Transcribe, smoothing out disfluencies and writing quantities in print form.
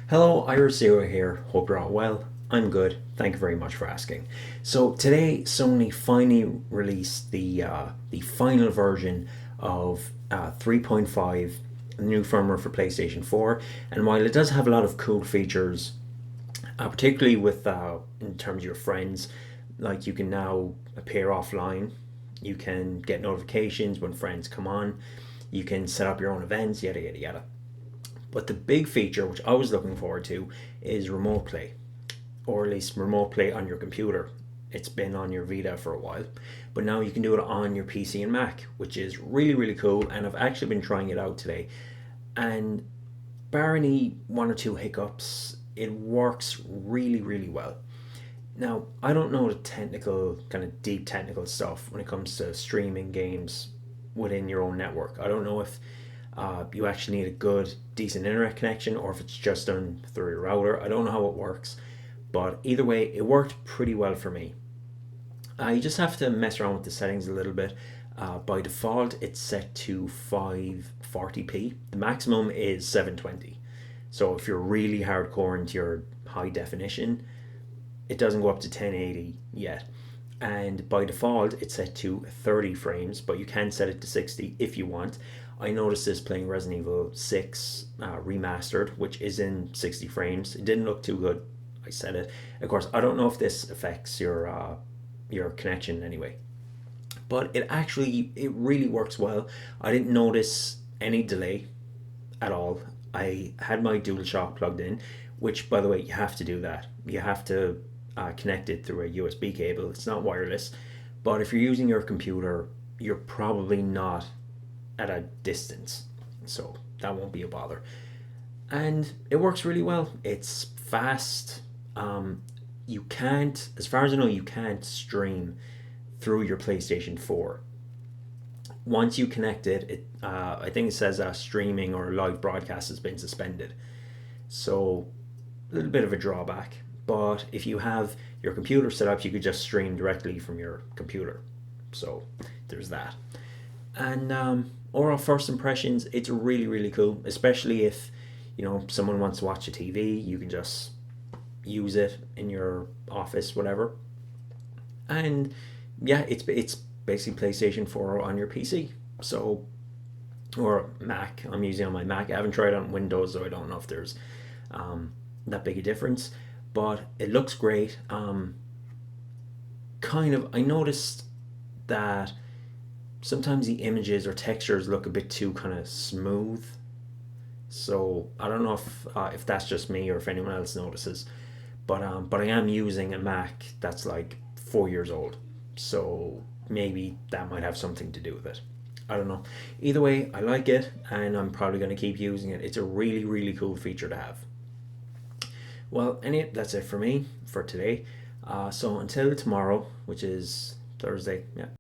Hello, Ira0 here. Hope you're all well. I'm good. Thank you very much for asking. So today, Sony finally released the final version of 3.5, the new firmware for PlayStation 4. And while it does have a lot of cool features, particularly with in terms of your friends, like you can now appear offline, you can get notifications when friends come on, you can set up your own events, yada yada yada. But the big feature, which I was looking forward to, is remote play, or at least remote play on your computer. It's been on your Vita for a while, but now you can do it on your PC and Mac, which is really, really cool. And I've actually been trying it out today. And barring one or two hiccups, it works really, really well. Now, I don't know the technical, kind of deep technical stuff when it comes to streaming games within your own network. I don't know if you actually need a good, decent internet connection or if it's just done through your router. I don't know how it works, but either way, it worked pretty well for me. You just have to mess around with the settings a little bit. By default, it's set to 540p. The maximum is 720. So if you're really hardcore into your high definition, it doesn't go up to 1080 yet. And by default, it's set to 30 frames, but you can set it to 60 if you want. I noticed this playing Resident Evil 6 remastered, which is in 60 frames. It didn't look too good. I said it. Of course, I don't know if this affects your connection anyway, but it really works well. I didn't notice any delay at all. I had my DualShock plugged in, which, by the way, you have to do that. You have to connect it through a USB cable. It's not wireless, but if you're using your computer, you're probably not at a distance, so that won't be a bother. And it works really well. It's fast. You can't, as far as I know, you can't stream through your PlayStation 4. Once you connect I think it says streaming or live broadcast has been suspended. So a little bit of a drawback. But if you have your computer set up, you could just stream directly from your computer. So there's that. And overall first impressions, it's really, really cool, especially if someone wants to watch a TV. You can just use it in your office, whatever. And yeah, it's basically PlayStation 4 on your PC. So, or Mac. I'm using on my Mac. I haven't tried it on Windows, so I don't know if there's that big a difference. But it looks great. I noticed that sometimes the images or textures look a bit too kind of smooth. So I don't know if that's just me or if anyone else notices. But I am using a Mac that's like 4 years old, so maybe that might have something to do with it. I don't know. Either way, I like it, and I'm probably going to keep using it. It's a really, really cool feature to have. Well, that's it for me for today. So until tomorrow, which is Thursday. Yeah.